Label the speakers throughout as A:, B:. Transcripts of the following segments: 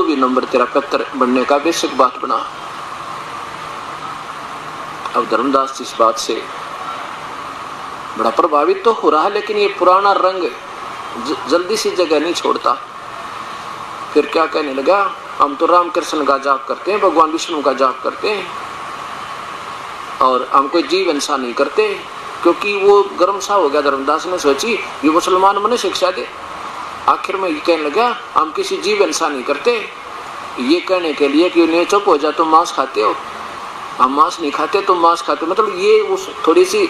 A: भी नंबर तेरा पत्र बनने का बेसिक बात बना। अब धर्मदास इस बात से बड़ा प्रभावित तो हो रहा है, लेकिन ये पुराना रंग जल्दी सी जगह नहीं छोड़ता। फिर क्या कहने लगा, हम तो राम कृष्ण का जाप करते हैं, भगवान विष्णु का जाप करते हैं, और हम कोई जीव हिंसा नहीं करते। क्योंकि वो गर्म सा हो गया। धर्मदास ने सोची ये मुसलमान मने शिक्षा दे। आखिर में ये कहने लगा, हम किसी जीव हिंसा नहीं करते। ये कहने के लिए कि उन्हें चुप हो जा, तुम मांस खाते हो, हम मांस नहीं खाते, तुम मांस खाते हो। मतलब ये उस थोड़ी सी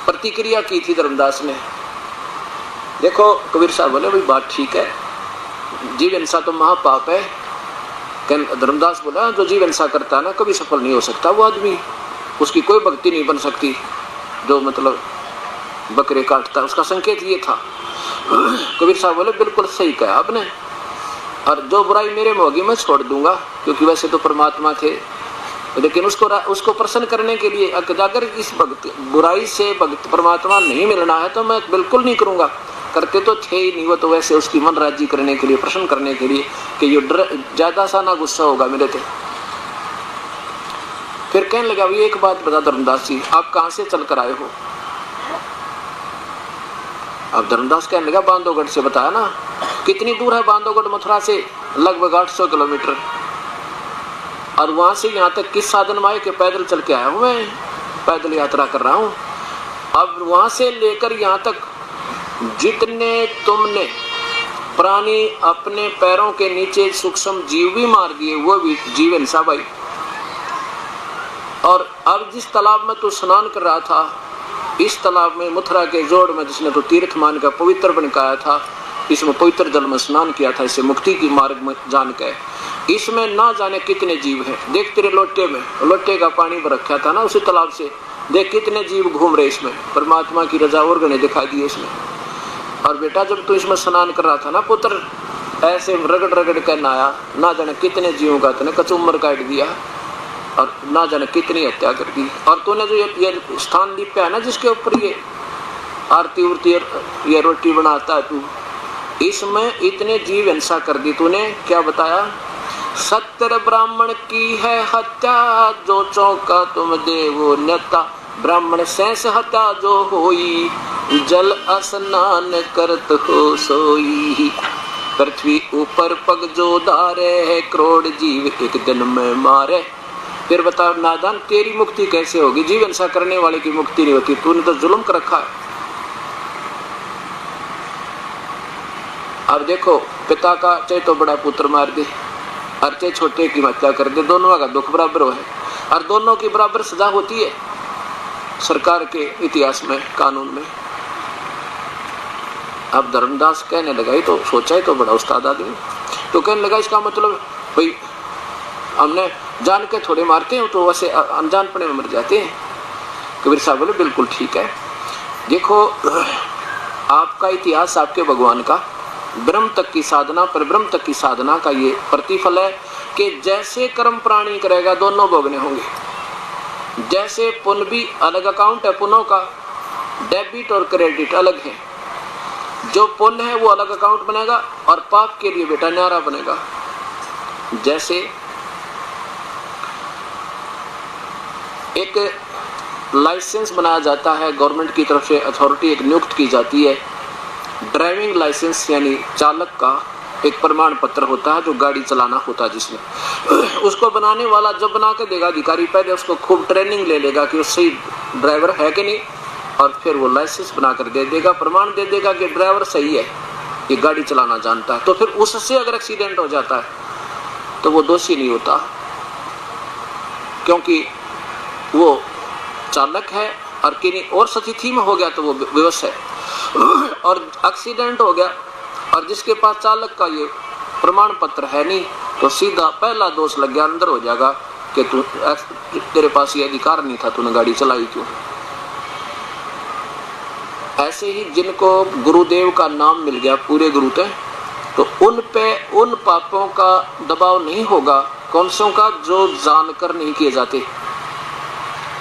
A: प्रतिक्रिया की थी धर्मदास ने। देखो कबीर साहब बोले भाई बात ठीक है, जीव हिंसा तो महापाप है। धर्मदास बोला जो जीव हिंसा करता है ना कभी सफल नहीं हो सकता वो आदमी, उसकी कोई भक्ति नहीं बन सकती। जो मतलब बकरे काटता है उसका संकेत ये था। कबीर साहब बोले बिल्कुल सही कहा आपने, और जो बुराई मेरे में होगी मैं छोड़ दूंगा, क्योंकि वैसे तो परमात्मा थे, लेकिन उसको प्रसन्न करने के लिए अगर इस बुराई से भक्त परमात्मा नहीं मिलना है तो मैं बिल्कुल नहीं करूंगा। करते तो थे ही नहीं, वो तो वैसे उसकी मन राजी करने के लिए, प्रसन्न करने के लिए कि ये ज्यादा सा ना गुस्सा होगा मेरे थे। फिर कहने लगा ये एक बात बता धर्मदास जी, आप कहां से चल कर आए हो? अब धर्मदास कहने लगा बांधवगढ़ से। बताया ना कितनी दूर है बांधवगढ़ मथुरा से? लगभग 800 किलोमीटर। और वहां से यहाँ तक किस साधन में आए कि पैदल चल के आया हूं, मैं पैदल यात्रा कर रहा हूं। अब वहां से लेकर यहाँ तक जितने तुमने प्राणी अपने पैरों के नीचे सूक्ष्म जीव भी मार दिए, वो भी जीव हिंसा भाई। और अब जिस तालाब में तू स्नान कर रहा था, इस तालाब में मथुरा के जोड़ में जिसने तो तीर्थ मान का पवित्र बन के आया था, इसमें पवित्र जल में स्नान किया था, इसे मुक्ति की मार्ग में जान के, इसमें ना जाने कितने जीव हैं। देख तेरे लोटे में, लोटे का पानी भर रखा था ना उसी तालाब से, देख कितने जीव घूम रहे इसमें, परमात्मा की रजा और गणे दिखाई दी इसमें। और बेटा जब तू इसमें स्नान कर रहा था ना पुत्र, ऐसे रगड़ रगड़ कर नहाया, ना जाने कितने जीवों का तूने कचूमर काट दिया और ना जाने कितनी हत्या कर दी। और तूने जो ये स्थान लिपा है ना जिसके ऊपर ये आरती उरती ये रोटी बनाता है तू, इसमें इतने जीव हिंसा कर दी तूने। क्या बताया? 70 ब्राह्मण की है हत्या, जो चौका तुम देवो नेता, ब्राह्मण शेष हत्या जो होई, जल स्नान करत हो सोई, पृथ्वी ऊपर पग जो धारे है, करोड़ जीव एक दिन में मारे। फिर बता नादान तेरी मुक्ति कैसे होगी? जीव हिंसा करने वाले की मुक्ति नहीं होती, तूने तो जुल्म कर रखा है। अब देखो पिता का चाहे तो बड़ा पुत्र मार दे और चाहे छोटे की हत्या कर दे, दोनों का दुख बराबर हो है और दोनों की बराबर सजा होती है सरकार के इतिहास में, कानून में। अब धर्मदास कहने लगा ही तो सोचा ही तो बड़ा उस्ताद आदमी, तो कहने लगा इसका मतलब भाई हमने जान के थोड़े मारते हैं, तो वैसे अनजानपने में मर जाते हैं। कबीर साहब बोले बिल्कुल ठीक है। देखो आपका इतिहास आपके भगवान का ब्रह्म तक की साधना, पर ब्रह्म तक की साधना का ये प्रतिफल है कि जैसे कर्म प्राणी करेगा दोनों भोगने होंगे। जैसे पुण्य भी अलग अकाउंट है, पुण्यों का डेबिट और क्रेडिट अलग है। जो पुण्य है वो अलग अकाउंट बनेगा और पाप के लिए बेटा न्यारा बनेगा। जैसे एक लाइसेंस बनाया जाता है गवर्नमेंट की तरफ से, अथॉरिटी एक नियुक्त की जाती है, ड्राइविंग लाइसेंस यानी चालक का एक प्रमाण पत्र होता है जो गाड़ी चलाना होता है जिसमें। उसको बनाने वाला जब बना के देगा अधिकारी, पहले उसको खूब ट्रेनिंग ले लेगा कि वो सही ड्राइवर है कि नहीं, और फिर वो लाइसेंस बनाकर दे देगा, प्रमाण दे देगा कि ड्राइवर सही है, ये गाड़ी चलाना जानता है। तो फिर उससे अगर एक्सीडेंट हो जाता है तो वो दोषी नहीं होता, क्योंकि वो चालक है, और किन्हीं और स्थिति में हो गया तो वो विवश है। और एक्सीडेंट हो गया और जिसके पास चालक का ये प्रमाण पत्र है नहीं, तो सीधा पहला दोष लग गया, अंदर हो जाएगा कि तू तेरे पास ये अधिकार नहीं था, तूने गाड़ी चलाई क्यों। ऐसे ही जिनको गुरुदेव का नाम मिल गया पूरे गुरु थे, तो उन पे उन पापों का दबाव नहीं होगा, कौन सो का, जो जानकर नहीं किए जाते।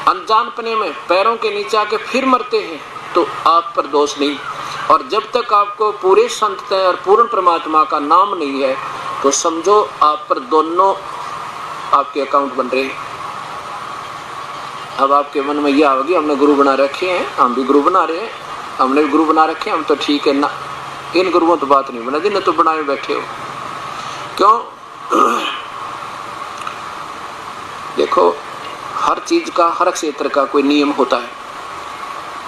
A: अनजानपने में पैरों के नीचे आके फिर मरते हैं तो आप पर दोष नहीं। और जब तक आपको पूरे संत और पूर्ण परमात्मा का नाम नहीं है तो समझो आप पर दोनों आपके अकाउंट बन रहे हैं। अब आपके मन में यह होगी हमने गुरु बना रखे हैं, हम भी गुरु बना रहे हैं, हमने भी गुरु बना रखे हैं, हम तो ठीक है ना, इन गुरुओं तो बात नहीं बना दी, न तो बनाए बैठे हो। क्यों? देखो, हर चीज का, हर क्षेत्र का कोई नियम होता है,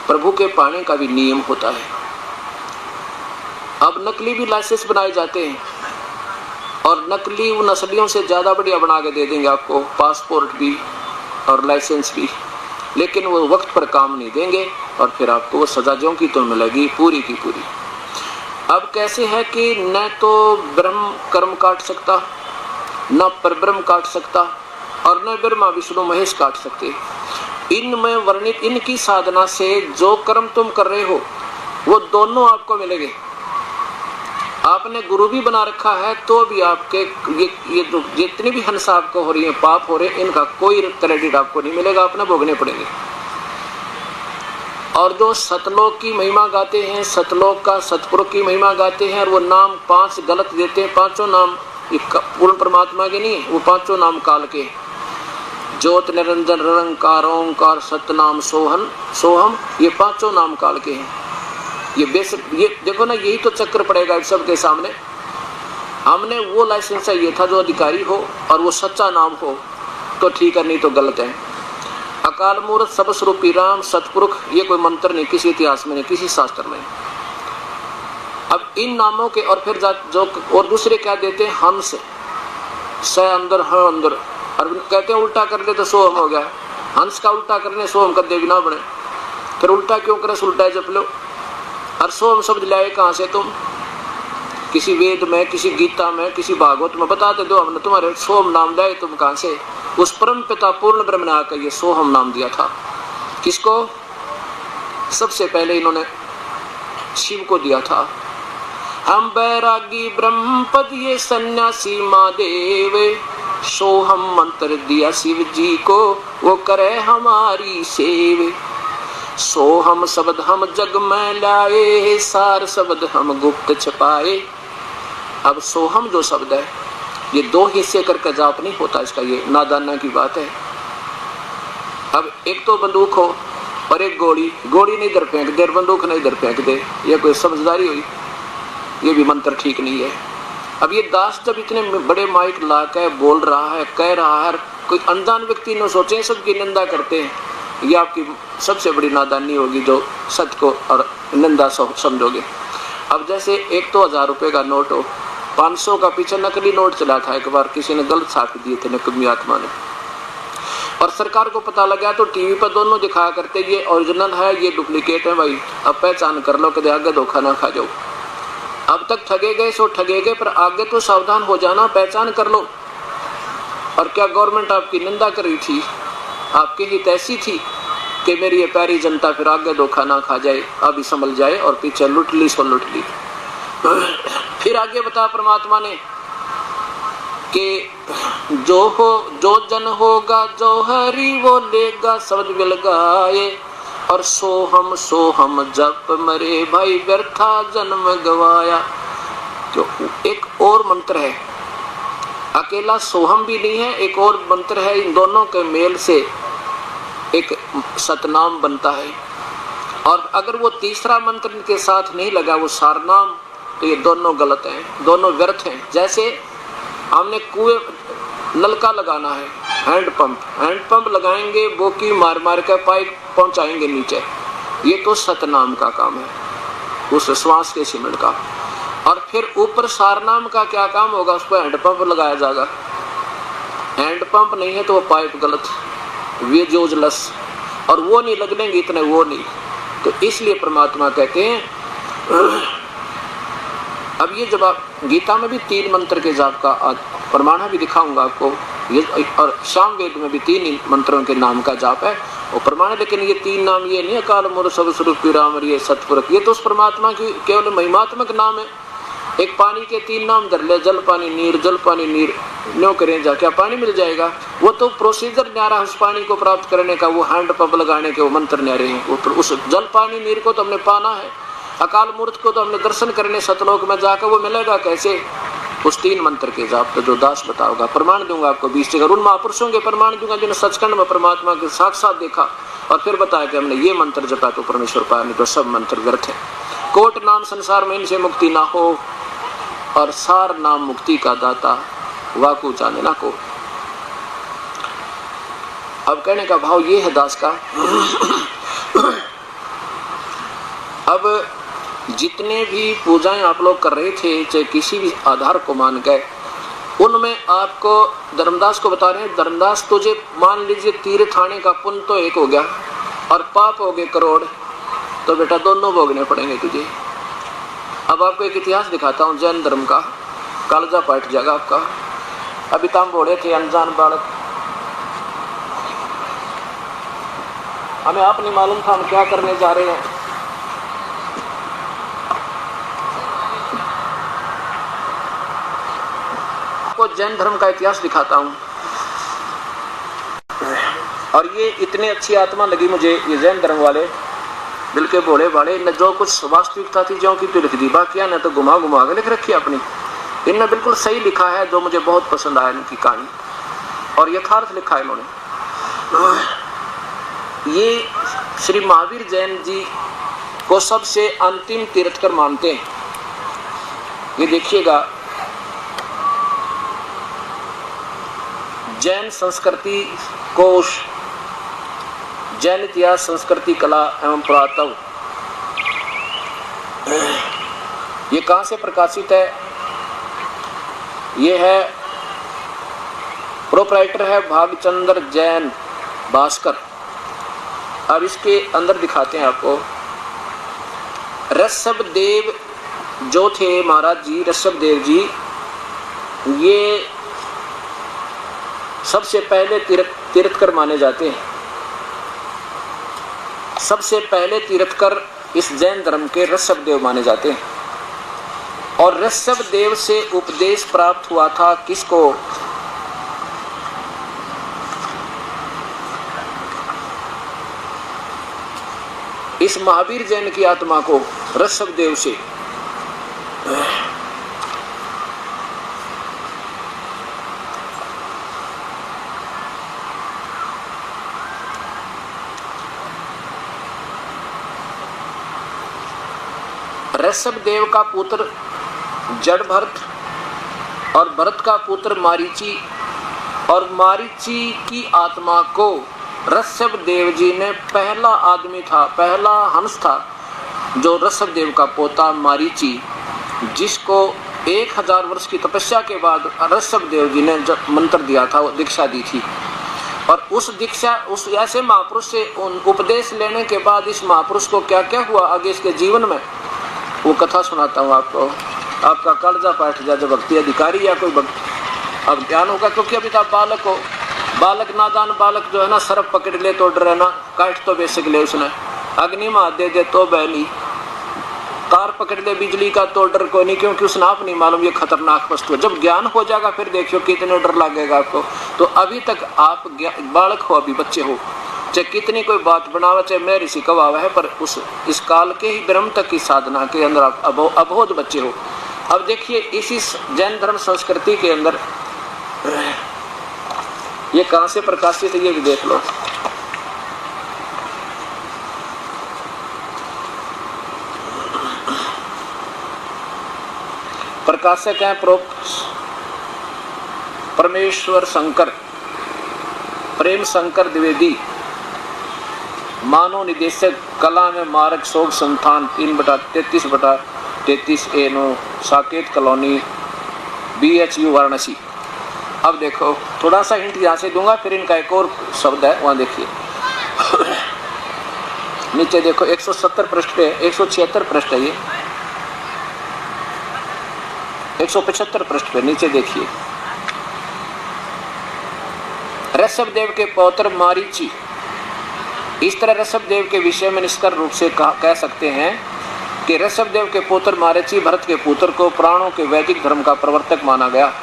A: प्रभु के पाने का भी नियम होता है। अब नकली भी लाइसेंस बनाए जाते हैं और नकली उन असलियों से ज्यादा बढ़िया बना के दे देंगे आपको, पासपोर्ट भी और लाइसेंस भी, लेकिन वो वक्त पर काम नहीं देंगे और फिर आपको वो सजा जो की तो मिलेगी पूरी की पूरी। अब कैसे है कि न तो ब्रह्म कर्म काट सकता, न परब्रह्म काट सकता, और न ब्रह्मा विष्णु महेश काट सकते। इनमें वर्णित इनकी साधना से जो कर्म तुम कर रहे हो वो दोनों आपको मिलेंगे। आपने गुरु भी बना रखा है तो भी आपके ये जो जितनी भी हिंसा आपको हो रही है, पाप हो रहे हैं, इनका कोई क्रेडिट आपको नहीं मिलेगा, अपने भोगने पड़ेंगे। और जो सतलोक की महिमा गाते हैं, सतलोक का सतपुरुष की महिमा गाते हैं, और वो नाम 5 गलत देते हैं, 5 नाम पूर्ण परमात्मा के नहीं है, वो 5 नाम काल के, ज्योत निरंजन निरंकार ओंकार सतनाम सोहन सोहम, ये 5 नाम काल के हैं। ये बेसिक, ये देखो ना, यही तो चक्कर पड़ेगा सबके सामने। हमने वो लाइसेंस चाहिए था जो अधिकारी हो और वो सच्चा नाम हो तो ठीक है, नहीं तो गलत है। अकाल मूर्त सब स्वरूपी राम सतपुरुष, ये कोई मंत्र नहीं, किसी इतिहास में नहीं, किसी शास्त्र में। अब इन नामों के और फिर जो और दूसरे क्या देते हैं, हंस स अंदर ह अंदर, और कहते हैं उल्टा कर ले तो सोहम हो गया। हंस का उल्टा करने सोहम कर दे बिना बने, फिर उल्टा क्यों करे, उल्टा जप लो। और सोहम शब्द लाए कहाँ से तुम? किसी वेद में, किसी गीता में, किसी भागवत में बताते दो हमने तुम्हारे सोहम नाम लाए, तुम कहाँ से? उस परम पिता पूर्ण ब्रह्म ने आकर ये सोहम नाम दिया था। किसको? सबसे पहले इन्होंने शिव को दिया था। हम बैरागी ब्रह्मपद ये सन्यासी महादेव, सोहम मंत्र दिया शिव जी को, वो करे हमारी सेव। सोहम शब्द हम जग में लाए, सार शब्द हम गुप्त छपाए। अब सोहम जो शब्द है ये 2 हिस्से करके जाप नहीं होता, इसका ये नादाना की बात है। अब एक तो बंदूक हो और एक गोली, गोली नहीं इधर फेंक दे, बंदूक नहीं इधर फेंक दे, ये कोई समझदारी हुई? ये भी मंत्र ठीक नहीं है। अब ये दास जब इतने बड़े माइक ला के बोल रहा है, कह रहा है, कोई अनजान व्यक्ति न सोचे सबकी निंदा करते हैं, ये आपकी सबसे बड़ी नादानी होगी जो सत्य को और निंदा समझोगे। अब जैसे एक तो 1000 रुपए का नोट हो, 500 का पीछे नकली नोट चला था एक बार, किसी ने गलत छाप दिए थे नकमी आत्मा ने, और सरकार को पता लगा तो टीवी पर दोनों दिखाया करते ये ओरिजिनल है ये डुप्लीकेट है, भाई अब पहचान कर लो, कदे आगे धोखा ना खा जाओ। अब तक ठगे गए सो ठगे गए, पर आगे तो सावधान हो जाना, पहचान कर लो। और क्या गवर्नमेंट आपकी निंदा कर रही थी? आपकी हित ऐसी थी कि मेरी ये प्यारी जनता फिर आगे धोखा ना खा जाए, अभी संभल जाए, और पीछे लुट ली सो लुट ली। फिर आगे बता परमात्मा ने कि जो जन होगा जो हरि वो लेगा शब्द मिल गाए, और सोहम सोहम जप मरे भाई व्यर्था जन्म गवाया। तो एक और मंत्र है, अकेला सोहम भी नहीं है, एक और मंत्र है, इन दोनों के मेल से एक सतनाम बनता है। और अगर वो तीसरा मंत्र इनके साथ नहीं लगा, वो सारनाम, तो ये दोनों गलत हैं, दोनों व्यर्थ हैं। जैसे हमने कुएं नलका लगाना है, हैंडपंप लगाएंगे, बोकी मार मार के पाइप पहुंचाएंगे नीचे, ये तो सतनाम का काम है, उस श्वास के सीमेंट का। और फिर ऊपर सारनाम का क्या काम होगा? उस पर हैंडपंप लगाया जाएगा। हैंडपंप नहीं है तो वो पाइप गलत, वे जोजलस, और वो नहीं लगेंगे इतने, वो नहीं। तो इसलिए परमात्मा कहते हैं, अब ये जब आप गीता में भी 3 मंत्र के जाप का प्रमाण भी दिखाऊंगा आपको, ये और शाम वेद में भी 3 मंत्रों के नाम का जाप है वो प्रमाण है। लेकिन ये 3 नाम ये नहीं, अकाल मूर्त सब स्वरूपी राम, ये सतपुरुष, ये तो उस परमात्मा की केवल महिमात्मक नाम है। एक पानी के 3 नाम धर ले, जल पानी नीर, जल पानी नीर, न्यों करें जा, क्या पानी मिल जाएगा? वो तो प्रोसीजर न्यारा उस पानी को प्राप्त करने का, वो हैंड पंप लगाने के वो मंत्र न्यारे हैं। वो उस जल पानी नीर को तो हमने पाना है, अकाल मूर्त को तो हमने दर्शन करने सतलोक में जाकर, वो मिलेगा कैसे? उस 3 मंत्र के जाप तो जो दास बताओगा। प्रमाण दूंगा आपको 20 जगह, उन महापुरुषों के प्रमाण दूंगा जिन्होंने सचखंड में परमात्मा के साक्षात देखा और फिर बताया कि हमने ये मंत्र जपा तो परमेश्वर पाया, नहीं तो सब मंत्र व्यर्थ है। कोट नाम संसार में इनसे मुक्ति ना हो और सार नाम मुक्ति का दाता वाकू जाने ना को। अब कहने का भाव ये है दास का, अब जितने भी पूजाएं आप लोग कर रहे थे, चाहे किसी भी आधार को मान गए, उनमें आपको धर्मदास को बता रहे हैं, धर्मदास तुझे मान लीजिए तीर्थ आने का पुण्य तो एक हो गया और पाप हो गए करोड़, तो बेटा दोनों भोगने पड़ेंगे तुझे। अब आपको एक इतिहास दिखाता हूँ जैन धर्म का, कालजा पाट जाएगा आपका। अभी ताम बोले थे अनजान बालक, हमें आप नहीं मालूम था हम क्या करने जा रहे हैं। आपको जैन धर्म का इतिहास दिखाता हूं, और ये इतनी अच्छी आत्मा लगी मुझे, ये जैन धर्म वाले दिल के भोले भाले, न जो कुछ वास्तविकता थी जो की तो लिख दी, बाकी न तो घुमा घुमा के लिख रखी अपनी। इनने बिल्कुल सही लिखा है, जो मुझे बहुत पसंद आया इनकी कहानी, और यथार्थ लिखा है इन्होंने। ये श्री महावीर जैन जी को सबसे अंतिम तीर्थकर मानते हैं। ये देखिएगा, जैन संस्कृति कोश, जैन इतिहास संस्कृति कला एवं पुरातत्व, ये कहाँ से प्रकाशित है? ये है, प्रोप्राइटर है भागचंद्र जैन भास्कर। अब इसके अंदर दिखाते हैं आपको, ऋषभ देव जो थे महाराज जी, ऋषभ देव जी, ये सबसे पहले तीर्थकर माने जाते हैं। सबसे पहले तीर्थकर इस जैन धर्म के ऋषभ देव माने जाते हैं। और ऋषभ देव से उपदेश प्राप्त हुआ था किसको? इस महावीर जैन की आत्मा को ऋषभ देव से। ऋषभ देव का पुत्र जड़ भरत और भरत का पुत्र मारीची, और मारीची की आत्मा को ऋषभ देव जी ने, पहला आदमी था, पहला हंस था जो ऋषभ देव का पोता मारीची, जिसको 1000 वर्ष की तपस्या के बाद ऋषभ देव जी ने जब मंत्र दिया था, वो दीक्षा दी थी। और उस दीक्षा, उस ऐसे महापुरुष से उपदेश लेने के बाद इस महापुरुष को क्या क्या हुआ आगे इसके जीवन में, वो कथा सुनाता हूँ आपको। आपका कालजा पाठ जाए, जब भक्ति अधिकारी या कोई अब ज्ञान होगा, क्योंकि अभी तो आप बालक हो, बालक नादान बालक जो है ना, सरप पकड़ ले तो डरे ना, काट तो बेसिक ले उसने, अग्नि में हाथ दे दे तो बहनी, तार पकड़ ले बिजली का तो डर कोई नहीं, क्योंकि उसने आप नहीं मालूम ये खतरनाक वस्तु है। जब ज्ञान हो जाएगा फिर देखियो कितने डर लगेगा आपको। तो अभी तक आप बालक हो, अभी बच्चे हो, चाहे कितनी कोई बात बनावा, चाहे मैं ऋषि कवावा है, पर उस इस काल के ही ब्रह्म तक की साधना के अंदर आप अबोध बच्चे हो। अब देखिए इसी जैन धर्म संस्कृति के अंदर ये कहां से प्रकाशित है, ये भी देख लो। प्रकाशक है परमेश्वर शंकर, प्रेम शंकर द्विवेदी, मानव निदेशक, कला में मार्ग शोक संस्थान 3/33/33A9 Saket colony BHU Varanasi. अब देखो थोड़ा सा हिंट यहाँ से दूंगा, फिर इनका एक और शब्द है वहाँ देखिए नीचे देखो 170 पृष्ठ पे, 176 पृष्ठ है ये, 175 पृष्ठ पे नीचे देखिए। ऋषभ देव के पौत्र मारीची, इस तरह ऋषभ देव के विषय में निष्कर्ष रूप से कह सकते हैं कि ऋषभ देव के पुत्र मारीची भरत के पुत्र को पुराणों के वैदिक धर्म का प्रवर्तक माना गया,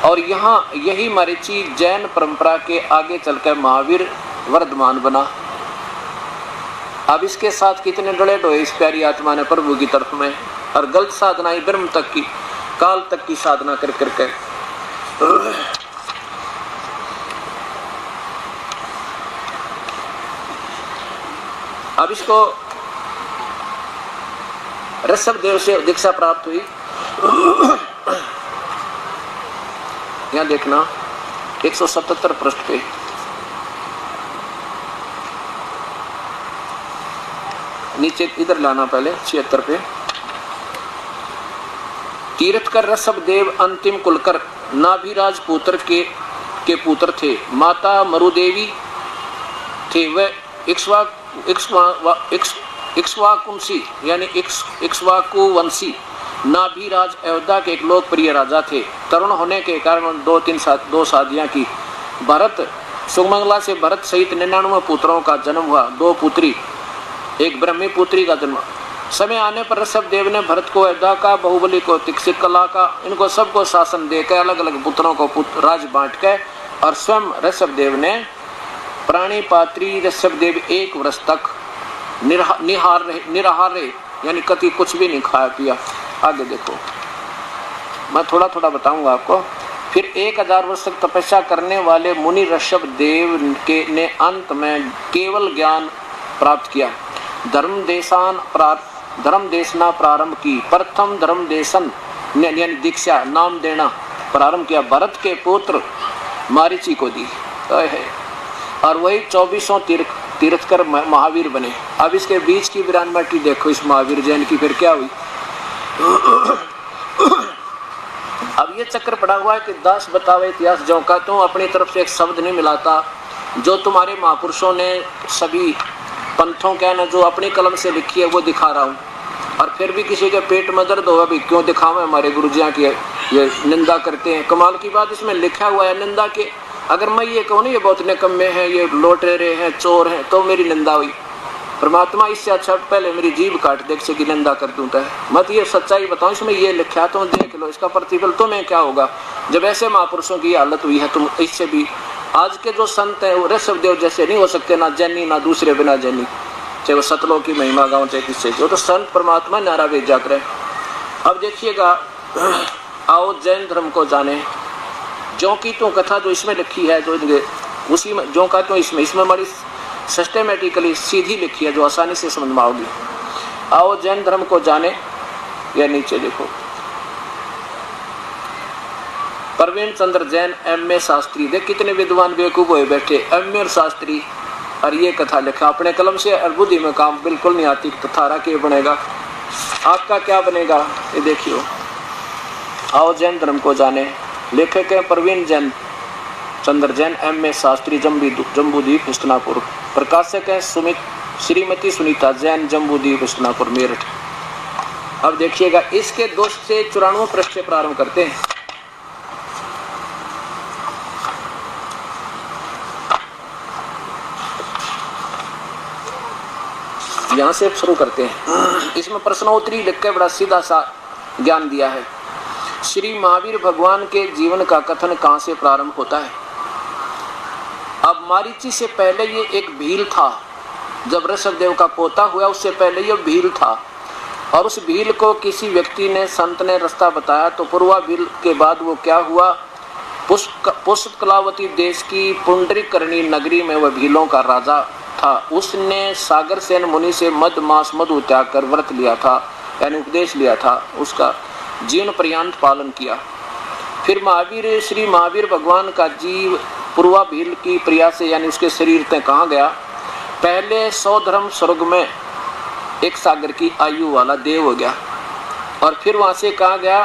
A: और यहाँ यही मारीची जैन परंपरा के आगे चलकर महावीर वर्धमान बना। अब इसके साथ कितने डले डोए इस प्यारी आत्मा ने प्रभु की तरफ में, और गलत साधनाएं ब्रह्म तक की काल तक की साधना कर करके। अब इसको ऋषभ देव से दीक्षा प्राप्त हुई। यहां देखना 177 पृष्ठ पे, नीचे इधर लाना पहले 76 पे। तीर्थकर ऋषभ देव अंतिम कुलकर नाभिराज पुत्र के पुत्र थे। माता मरुदेवी थे। वह इक्ष्वाकुवंशी यानी इक्ष्वाकुवंशी नाभिराज अयोध्या के एक लोकप्रिय राजा थे। तरुण होने के कारण दो शादियां की। भरत सुमंगला से भरत सहित 99 पुत्रों का जन्म हुआ। 2 पुत्री, एक ब्रह्मी पुत्री का जन्म। समय आने पर ऋषभ देव ने भरत को अयोध्या का, बाहुबली को तिक्षित कला का, इनको सबको शासन देकर अलग अलग पुत्रों को राज बांट के, और स्वयं ऋषभ देव ने प्राणी पात्री ऋषभ देव 1 वर्ष तक निराहार रहे, यानी कति कुछ भी नहीं खाया पिया। आगे देखो, मैं थोड़ा थोड़ा बताऊंगा आपको। फिर 1000 वर्ष तक तपस्या करने वाले मुनि ऋषभ देव ने अंत में केवल ज्ञान प्राप्त किया। धर्म देशना प्रारंभ की। प्रथम धर्म देशन यानी दीक्षा नाम देना प्रारंभ किया। भरत के पुत्र मारीची को दी और वही 24 तीर्थकर महावीर बने। अब इसके बीच की विरानमटी देखो इस महावीर जैन की, फिर क्या हुई। अब ये चक्कर पड़ा हुआ है कि दास बतावे इतिहास जो का, तुम अपनी तरफ से एक शब्द नहीं मिलाता। जो तुम्हारे महापुरुषों ने सभी पंथों क्या ना जो अपनी कलम से लिखी है वो दिखा रहा हूँ, और फिर भी किसी के पेट में दर्द होगा भी क्यों दिखावे। हमारे गुरुजियाँ की ये निंदा करते हैं। कमाल की बात इसमें लिखा हुआ है निंदा के। अगर मैं ये कहूँ ना ये बहुत निकम्मे हैं, ये लौटेरे हैं, चोर हैं, तो मेरी निंदा हुई। परमात्मा इससे अच्छा पहले मेरी जीभ काट दे की निंदा कर दूँ। मत ये सच्चाई बताऊँ, इसमें ये लिखा तुम देख लो, इसका प्रतिफल तुम्हें क्या होगा। जब ऐसे महापुरुषों की हालत हुई है, तुम इससे भी आज के जो संत हैं वो ऋषभ देव जैसे नहीं हो सकते, ना जैनी ना दूसरे बिना जैनी, चाहे वो सतलों की महिमा गाँव चाहे किससे, जो तो संत परमात्मा नारा भेज जाकर। अब देखिएगा, आओ जैन धर्म को जाने। जो की तो कथा जो इसमें लिखी है, जो उसी में जो का तो इसमें हमारी सिस्टमेटिकली सीधी लिखी है, जो आसानी से समझ में आओगी। आओ जैन धर्म को जाने, या नीचे देखो, प्रवीण चंद्र जैन M.A. शास्त्री। देख कितने विद्वान बेवकूफ हुए बैठे, M.A. और शास्त्री, और ये कथा लिखा अपने कलम से। और बुद्धि में काम बिल्कुल नहीं आती, तो थारा क्या बनेगा, आपका क्या बनेगा, ये देखियो। आओ जैन धर्म को जाने। लेखक है प्रवीण जैन चंद्र जैन M.A. शास्त्री, जम्बूद्वीप हस्तिनापुर। प्रकाशक है श्रीमती सुनीता जैन, जम्बूद्वीप हस्तिनापुर मेरठ। अब देखिएगा, इसके 294 पृष्ठ से प्रारंभ करते हैं। यहाँ से शुरू करते हैं। इसमें प्रश्नोत्तरी लिख के बड़ा सीधा सा ज्ञान दिया है। श्री महावीर भगवान के जीवन का कथन कहाँ से प्रारंभ होता है। अब मारीची से पहले ये एक भील था। जब ऋषभ देव का पोता हुआ उससे पहले ये भील था, और उस भील को किसी व्यक्ति ने, संत ने रास्ता बताया। तो पूर्वा भील के बाद वो क्या हुआ, पुष्पकलावती देश की पुंडरीकर्णी नगरी में वह भीलों का राजा था। उसने सागर सेन मुनि से मद मास मधु त्याग कर व्रत लिया था, यानी उपदेश लिया था, उसका जीवन पर्यंत पालन किया। फिर श्री महावीर भगवान का जीव पूर्वा भील की प्रिया से, यानी उसके शरीर तक कहाँ गया। पहले 100 धर्म स्वर्ग में एक सागर की आयु वाला देव हो गया, और फिर वहां से कहाँ गया,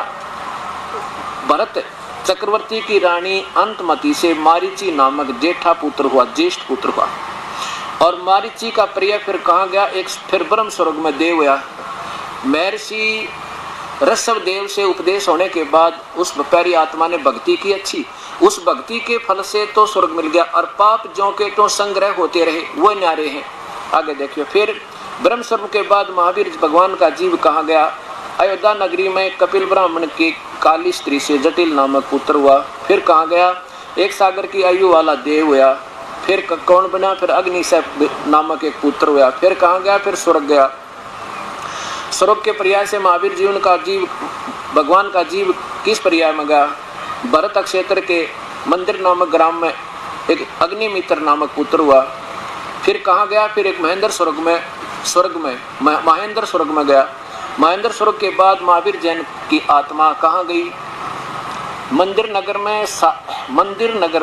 A: भरत चक्रवर्ती की रानी अंतमती से मारीची नामक जेठा पुत्र हुआ, ज्येष्ठ पुत्र हुआ। और मारीची का प्रिय फिर कहाँ गया, एक फिर ब्रह्म स्वर्ग में देव हुआ। महर्षि ऋषभ देव से उपदेश होने के बाद उस प्यारी आत्मा ने भक्ति की अच्छी, उस भक्ति के फल से तो स्वर्ग मिल गया, और पाप जो के तो संग्रह होते रहे वो न्यारे हैं। आगे देखिए, फिर ब्रह्म स्वर्ग के बाद महावीर भगवान का जीव कहाँ गया, अयोध्या नगरी में कपिल ब्राह्मण की काली स्त्री से जटिल नामक पुत्र हुआ। फिर कहाँ गया, एक सागर की आयु वाला देव हुआ। फिर कौन बना, फिर अग्नि से नामक एक पुत्र हुआ। फिर कहाँ गया, फिर स्वर्ग गया। स्वर्ग के प्रयास से महावीर जीवन का जीव भगवान का जीव किस पर्याय में गया? भरत क्षेत्र के मंदिर नामक ग्राम में एक अग्निमित्र नामक पुत्र हुआ। फिर कहाँ गया? फिर एक महेंद्र स्वर्ग में महेंद्र स्वर्ग में गया। महेंद्र स्वर्ग के बाद महावीर जैन की आत्मा कहाँ गई? मंदिर नगर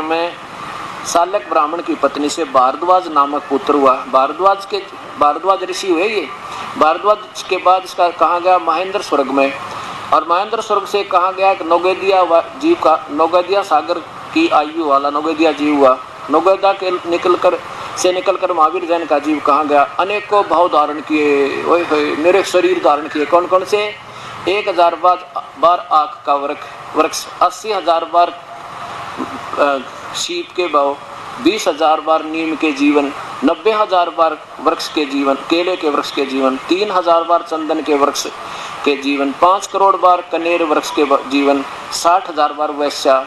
A: में सालक ब्राह्मण की पत्नी से भारद्वाज नामक पुत्र हुआ। भारद्वाज ऋषि हुए ये। भारद्वाज के बाद इसका कहाँ गया? महेंद्र स्वर्ग में। और महेंद्र स्वर्ग से कहाँ गया? नौगैदिया सागर की आयु वाला नौगैदिया जीव हुआ। नौगैदा के निकलकर महावीर जैन का जीव कहाँ गया? अनेकों भाव धारण किए, ओए मेरे शरीर धारण किए। कौन कौन से? 1000 बार आँख का वृक्ष, 80,000 बार शीप के भाव, 20,000 बार नीम के जीवन, 90,000 बार वृक्ष के जीवन, केले के वृक्ष के जीवन, 3,000 बार चंदन के वृक्ष के जीवन, 5 करोड़ बार कनेर वृक्ष के जीवन, 60,000 बार वैश्या,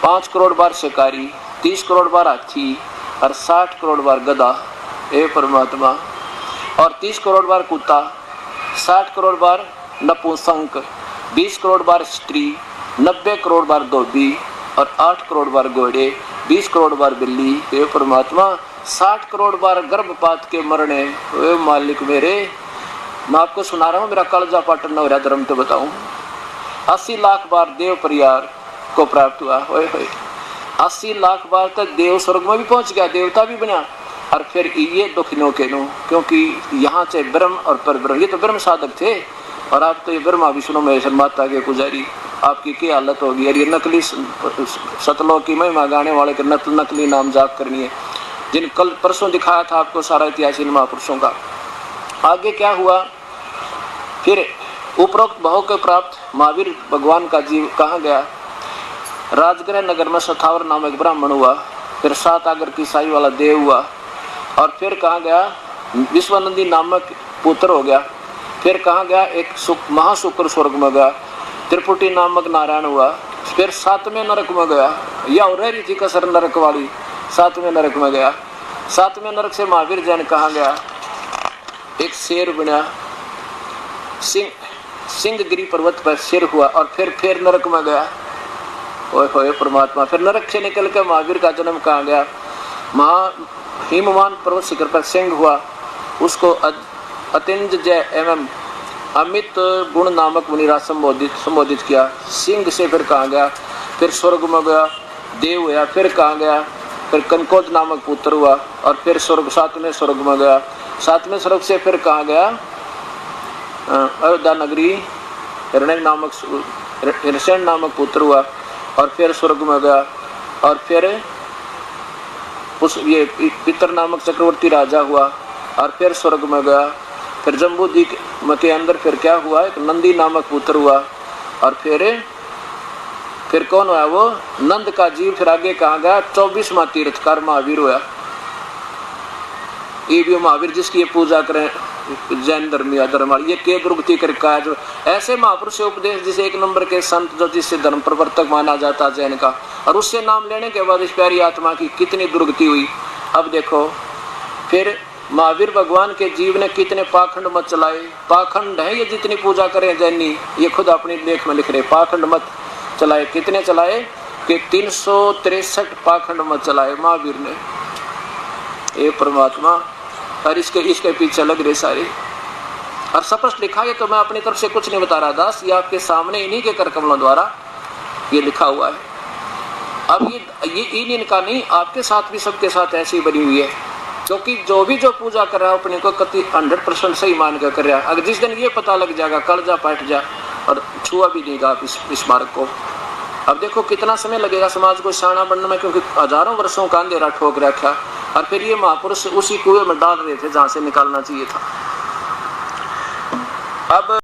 A: 5 करोड़ बार शिकारी, 30 करोड़ बार हाथी और 60 करोड़ बार गधा, हे परमात्मा। और 30 करोड़ बार कुत्ता, 60 करोड़ बार नपुंसक, 20 करोड़ बार स्त्री, 90 करोड़ बार धोबी और 8 करोड़ बार घोड़े, 20 करोड़ बार बिल्ली, हे परमात्मा। 60 करोड़ बार गर्भपात के मरने, हे मालिक मेरे। मैं आपको सुना रहा हूँ, मेरा कलजा पाटन न हो रहा धर्म तो बताऊं। 80 लाख बार देव परिवार को प्राप्त हुआ, 80 लाख बार तक देव स्वर्ग में भी पहुंच गया, देवता भी बना। और फिर ये दुखिनों के नो, क्योंकि यहाँ से ब्रह्म और परब्रह्म, ये तो ब्रह्म साधक थे और आप तो ये ब्रह्मा विष्णु महेश्वर माता के पुजारी। आपकी क्या हालत होगी? और ये नकली सतलोक की महिमा गाने वाले के नकली नाम जाप करनी है, जिन कल परसों दिखाया था आपको सारा इतिहास इन महापुरुषों का। आगे क्या हुआ? फिर उपरोक्त भाव के प्राप्त महावीर भगवान का जीव कहाँ गया? राजगृह नगर में सथावर नामक ब्राह्मण हुआ। फिर 7 आगर की साई वाला देव हुआ। और फिर कहाँ गया? विश्वानंदी नामक पुत्र हो गया। फिर कहाँ गया? एक महाशुक्र स्वर्ग में गया। त्रिपुटी नामक नारायण हुआ। फिर 7वें नरक में गया, या और रही थी कसर नरक वाली, 7वें नरक में गया। 7वें नरक से महावीर जैन कहाँ गया? एक शेर बना, सिंहगिरी पर्वत पर शेर हुआ। और फिर नरक में गया, ओए परमात्मा। फिर नरक से निकल कर महावीर का जन्म कहाँ गया? हिमवान पर्वत शिखर पर सिंह हुआ। उसको अतिंजय एवं अमित गुण नामक मुनिराज संबोधित किया। सिंह से फिर कहाँ गया? फिर स्वर्ग में गया, देव हुआ। फिर कहाँ गया? फिर कनकोद नामक पुत्र हुआ। और फिर 7वें स्वर्ग में गया। 7वें स्वर्ग से फिर कहाँ गया? अयोध्या नगरी हिरण्य नामक पुत्र हुआ। और फिर स्वर्ग में गया। और फिर ये पितर नामक चक्रवर्ती राजा हुआ। और फिर स्वर्ग में गया। फिर जम्बूद्वीप के अंदर फिर क्या हुआ? एक नंदी नामक पुत्र हुआ। और फिर कौन हुआ? वो नंद का जीव। फिर आगे कहाँ गया? 24वां तीर्थकार महावीर हुआ। ये भी महावीर जिसकी ये पूजा करें जैन धर्म या धर्म, ये के दुर्गति करके जो ऐसे महापुरुष उपदेश जिसे 1 नंबर के संत जो जिससे धर्म प्रवर्तक माना जाता जैन का, और उससे नाम लेने के बाद इस प्यारी आत्मा की कितनी दुर्गति हुई। अब देखो फिर महावीर भगवान के जीव ने कितने पाखंड मत चलाए। पाखंड है ये जितनी पूजा करें जैनी, ये खुद अपनी लेख में लिख रहे। पाखंड मत चलाए, कितने चलाए कि 363 पाखंड मत चलाए महावीर ने, ये परमात्मा। और इसके पीछे लग रहे सारे। और स्पष्ट लिखा है, तो मैं अपनी तरफ से कुछ नहीं बता रहा दास, ये आपके सामने इन्हीं के कर कमलों द्वारा ये लिखा हुआ है। अब ये इनका नहीं, आपके साथ भी सबके साथ ऐसी बनी हुई है। क्योंकि जो पूजा कर रहा है अपने को कति 100% सही मान कर कर रहा है। अगर जिस दिन ये पता लग जाएगा कलजा पाट जा और छुआ भी नहीं आप इस मार्ग को। अब देखो कितना समय लगेगा समाज को शाना बनने में, क्योंकि हजारों वर्षों का अंधेरा ठोक रखा। और फिर ये महापुरुष उसी कुएं में डाल रहे थे जहां से निकालना चाहिए था। अब